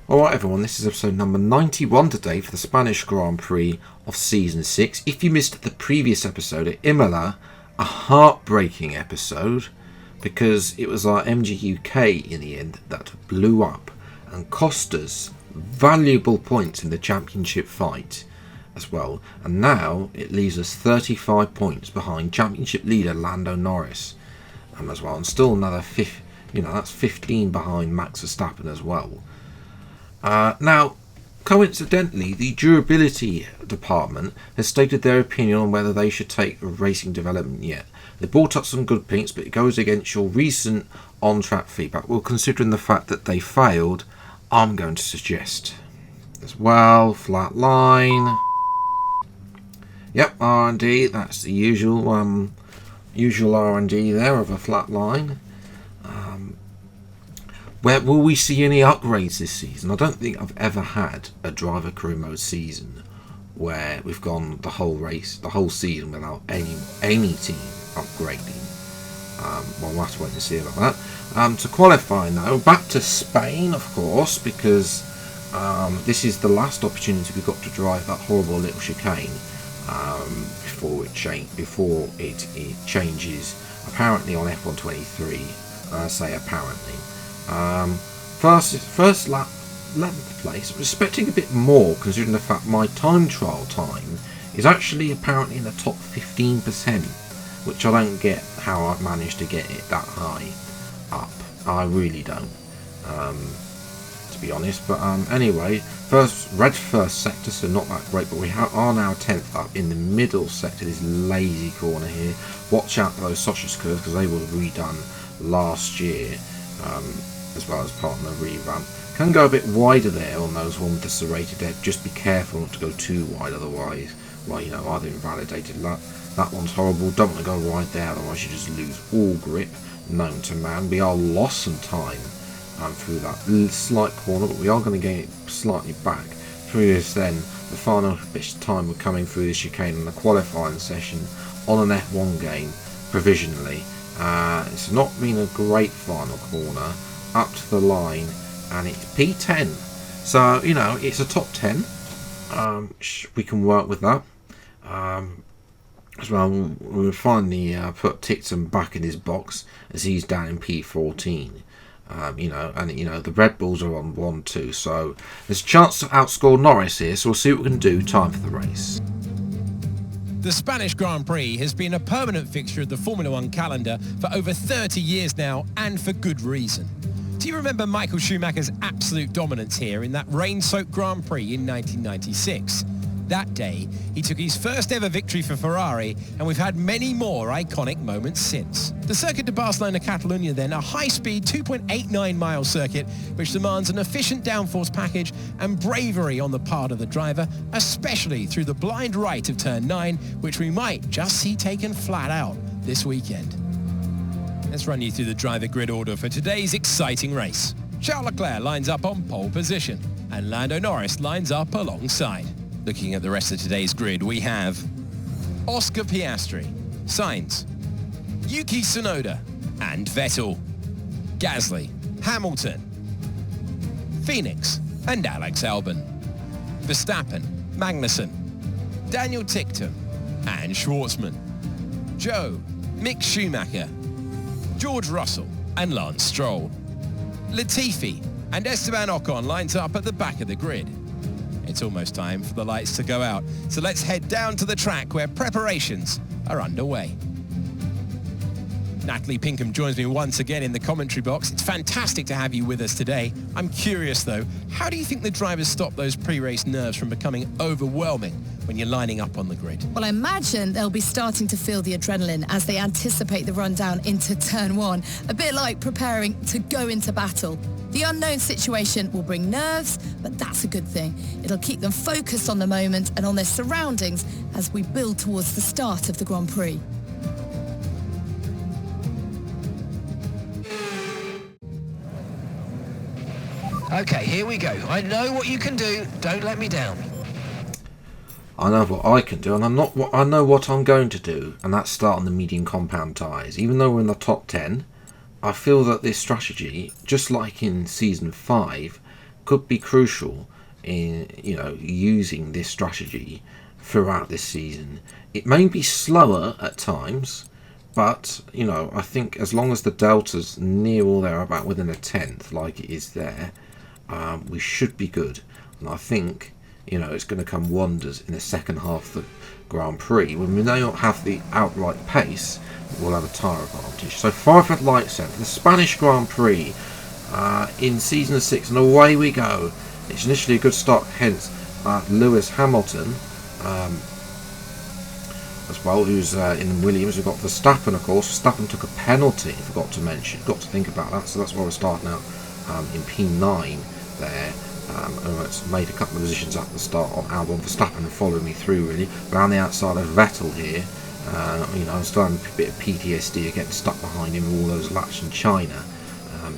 Alright everyone, this is episode number 91 today for the Spanish Grand Prix of Season 6. If you missed the previous episode at Imola, a heartbreaking episode because it was our MG UK in the end that blew up and cost us valuable points in the championship fight as well. And now it leaves us 35 points behind championship leader Lando Norris as well. And still another, that's 15 behind Max Verstappen as well. Now, coincidentally, the durability department has stated their opinion on whether they should take racing development yet. They brought up some good points, but it goes against your recent on-track feedback. Well, considering the fact that they failed, I'm going to suggest as well, flat line. Yep, R&D, that's the usual R&D there of a flat line. Where will we see any upgrades this season? I don't think I've ever had a driver career mode season where we've gone the whole season without any team upgrading. Well, we'll have to wait and see about that. To qualify now, back to Spain, of course, because this is the last opportunity we've got to drive that horrible little chicane before it changes. Apparently on F123, I say apparently. First lap, 11th place. I'm expecting a bit more considering the fact my time trial time is actually apparently in the top 15%, which I don't get how I've managed to get it that high up. I really don't, to be honest. But anyway, first sector, so not that great, but we are now 10th up in the middle sector, this lazy corner here. Watch out for those sausage curves because they were redone last year. As well as part of the revamp. Can go a bit wider there on those one with the serrated edge. Just be careful not to go too wide, otherwise, well, either invalidated. That one's horrible. Don't want to go wide there, otherwise you just lose all grip known to man. We are lost some time through that slight corner, but we are going to gain it slightly back through this. Then the final bit of time we're coming through this chicane in the qualifying session on an F1 game provisionally. It's not been a great final corner up to the line, and it's P10, so it's a top 10. We can work with that as well. We'll finally put Tixon back in his box as he's down in P14. And the Red Bulls are on 1-2, so there's a chance to outscore Norris here, so we'll see what we can do. Time for the race. The Spanish Grand Prix has been a permanent fixture of the Formula One calendar for over 30 years now, and for good reason. Do you remember Michael Schumacher's absolute dominance here in that rain-soaked Grand Prix in 1996? That day, he took his first ever victory for Ferrari, and we've had many more iconic moments since. The Circuit de Barcelona Catalunya then, a high-speed 2.89-mile circuit which demands an efficient downforce package and bravery on the part of the driver, especially through the blind right of turn 9, which we might just see taken flat out this weekend. Let's run you through the driver grid order for today's exciting race. Charles Leclerc lines up on pole position, and Lando Norris lines up alongside. Looking at the rest of today's grid, we have Oscar Piastri, Sainz, Yuki Tsunoda, and Vettel, Gasly, Hamilton, Phoenix, and Alex Albon, Verstappen, Magnussen, Daniel Ticktum, and Schwartzman, Joe, Mick Schumacher, George Russell, and Lance Stroll. Latifi and Esteban Ocon lines up at the back of the grid. It's almost time for the lights to go out, so let's head down to the track where preparations are underway. Natalie Pinkham joins me once again in the commentary box. It's fantastic to have you with us today. I'm curious though, how do you think the drivers stop those pre-race nerves from becoming overwhelming when you're lining up on the grid? Well, I imagine they'll be starting to feel the adrenaline as they anticipate the rundown into turn 1, a bit like preparing to go into battle. The unknown situation will bring nerves, but that's a good thing. It'll keep them focused on the moment and on their surroundings as we build towards the start of the Grand Prix. Okay, here we go. I know what you can do. Don't let me down. I know what I can do, and I know what I'm going to do, and that's start on the medium compound tyres. Even though we're in the top 10, I feel that this strategy, just like in Season 5, could be crucial in using this strategy throughout this season. It may be slower at times, but I think as long as the delta's near or thereabout within a tenth, like it is there, we should be good. And I think it's going to come wonders in the second half of the Grand Prix when we may not have the outright pace. We'll have a tyre advantage. So 5 red lights then for the Spanish Grand Prix in season 6, and away we go. It's initially a good start, hence Lewis Hamilton as well, who's in Williams. We've got Verstappen, of course. Verstappen took a penalty, forgot to mention. Got to think about that, so that's why we're starting out in P9 there. It's made a couple of positions at the start on Albon. Verstappen following me through really. Around the outside of Vettel here. I'm starting a bit of PTSD of getting stuck behind him all those laps in China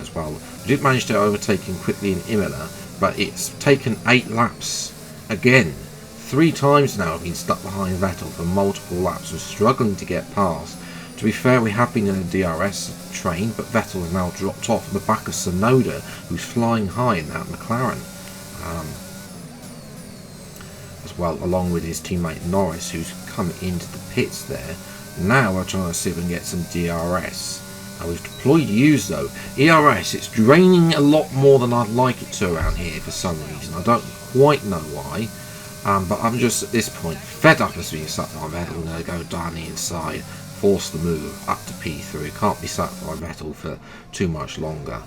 as well. We did manage to overtake him quickly in Imola, but it's taken 8 laps again. 3 times now I've been stuck behind Vettel for multiple laps and struggling to get past. To be fair, we have been in a DRS train, but Vettel has now dropped off the back of Tsunoda, who's flying high in that McLaren. As well, along with his teammate Norris, who's come into the pits there. Now we're trying to see if we can get some DRS. We've deployed use though. ERS, it's draining a lot more than I'd like it to around here for some reason. I don't quite know why. But I'm just at this point fed up of being sat by Vettel. I'm going to go down the inside, force the move up to P3. Can't be sat by Vettel for too much longer.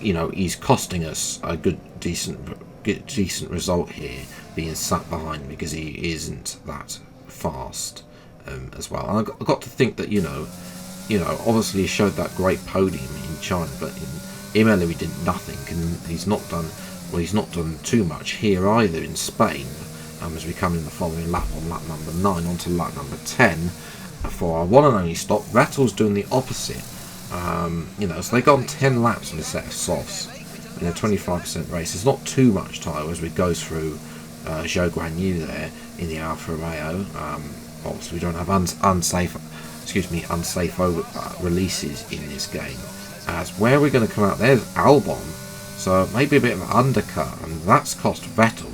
He's costing us a good, decent result here, being sat behind because he isn't that fast as well. And I got to think that obviously he showed that great podium in China, but in Imola he did nothing, and he's not done too much here either in Spain. As we come in the following lap on lap number 9 onto lap number 10 for our one and only stop. Vettel's doing the opposite. So they got on 10 laps in a set of softs in a 25% race. There's not too much tyre as we go through Zhou Guanyu there in the Alfa Romeo. Obviously we don't have unsafe releases in this game. As where we're going to come out, there's Albon, so maybe a bit of an undercut, and that's cost Vettel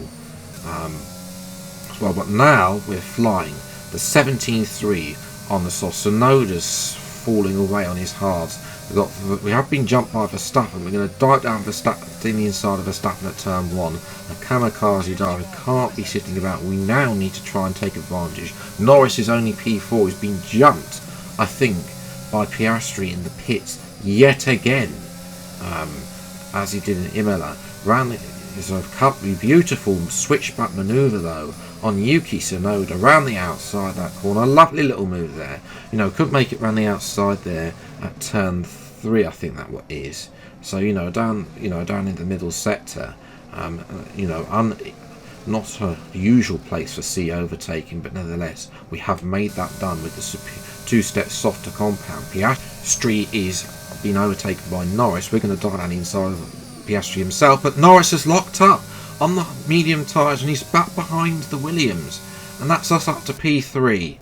as well. But now we're flying the 17.3 on the soft. Tsunoda's falling away on his hards. We have been jumped by Verstappen. We're going to dive down Verstappen in the inside of Verstappen at turn 1. A kamikaze driver can't be sitting about. We now need to try and take advantage. Norris is only P4. He's been jumped, I think, by Piastri in the pits yet again, as he did in Imola. There's a beautiful switchback manoeuvre though on Yuki Tsunoda around the outside that corner. Lovely little move there. Could make it round the outside there at turn 3, I think that what is. So down in the middle sector. Not a usual place for C overtaking, but nevertheless we have made that done with the 2-step softer compound. Piastri is being overtaken by Norris. We're going to dive down inside of Piastri himself, but Norris is locked up on the medium tyres and he's back behind the Williams, and that's us up to P3.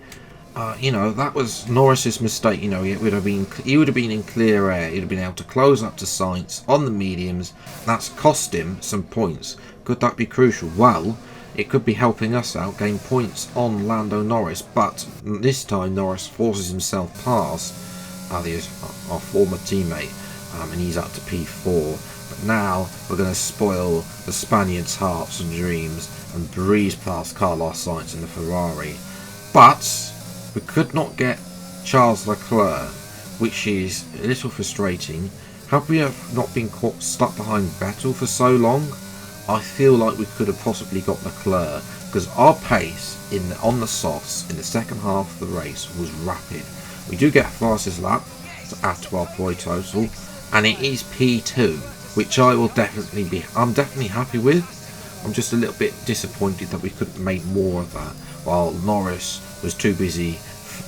That was Norris's mistake. He would have been in clear air. He'd have been able to close up to Sainz on the mediums. That's cost him some points. Could that be crucial? Well, it could be helping us out, gain points on Lando Norris, but this time Norris forces himself past our former teammate, and he's up to P4. But now we're going to spoil the Spaniards' hearts and dreams and breeze past Carlos Sainz in the Ferrari. But we could not get Charles Leclerc, which is a little frustrating. Have we not been stuck behind Vettel for so long? I feel like we could have possibly got Leclerc, because our pace on the softs in the second half of the race was rapid. We do get fastest lap to add to our point total, and it is P2, which I'm definitely happy with. I'm just a little bit disappointed that we couldn't make more of that, while Norris was too busy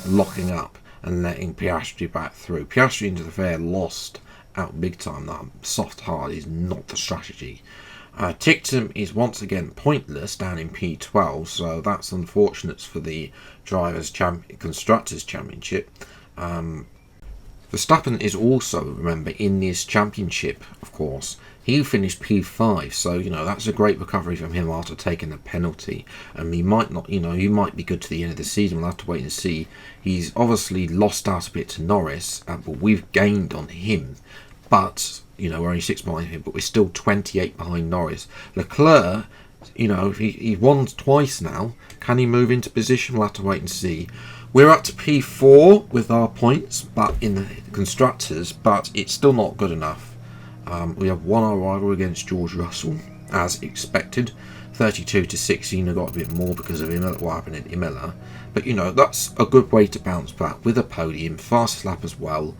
locking up and letting Piastri back through. Piastri into the fair lost out big time. That soft hard is not the strategy. Tictum is once again pointless down in P12, so that's unfortunate for the Constructors' Championship. Verstappen is also, remember, in this championship, of course, He finished P5, so that's a great recovery from him after taking the penalty. And he might not, he might be good to the end of the season. We'll have to wait and see. He's obviously lost out a bit to Norris, but we've gained on him. But we're only 6 behind him, but we're still 28 behind Norris. Leclerc, he won twice now. Can he move into position? We'll have to wait and see. We're up to P4 with our points, but in the constructors, but it's still not good enough. We have one arrival against George Russell, as expected. 32 to 16. I got a bit more because of what happened in Imola. But that's a good way to bounce back with a podium, fastest lap as well.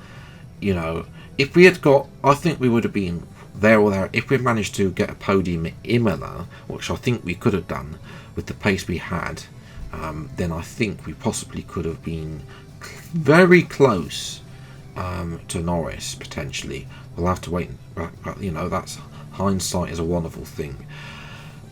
If we had got, I think we would have been there or there. If we managed to get a podium at Imola, which I think we could have done with the pace we had, then I think we possibly could have been very close to Norris potentially. We'll have to wait. That's hindsight is a wonderful thing.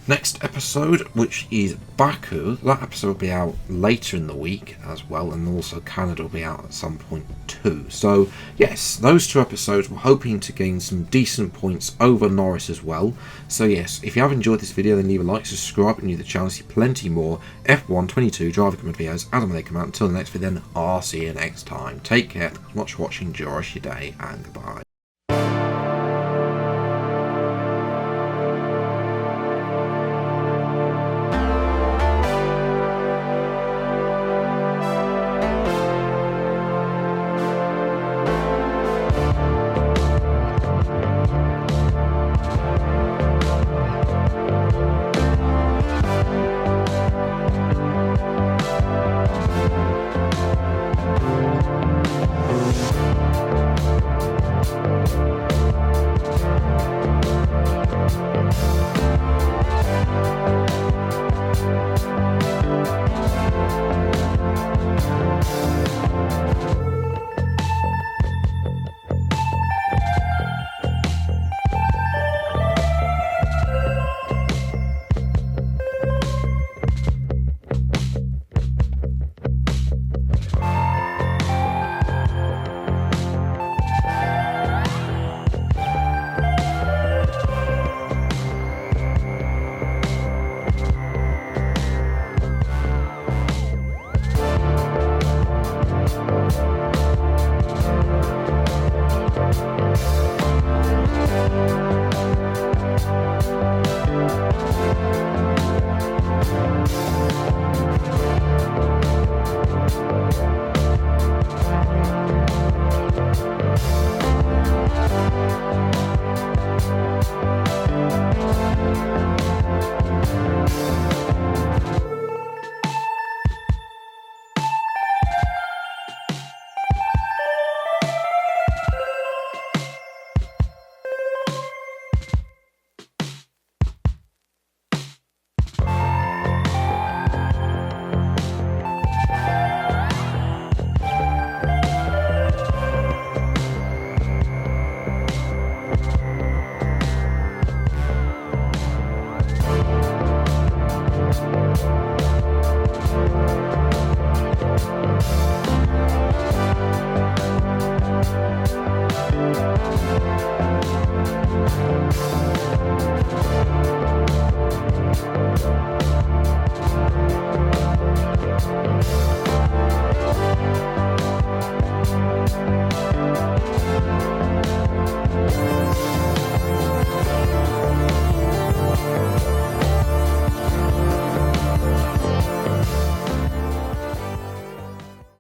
Next episode, which is Baku, that episode will be out later in the week as well, and also Canada will be out at some point too. So yes, those 2 episodes, we're hoping to gain some decent points over Norris as well. So yes, if you have enjoyed this video, then leave a like, subscribe, and new to the channel to see plenty more F1 22 driver comment videos as and when they come out. Until the next video, then I'll see you next time. Take care, thanks so much for watching, enjoy the rest of your day, and goodbye.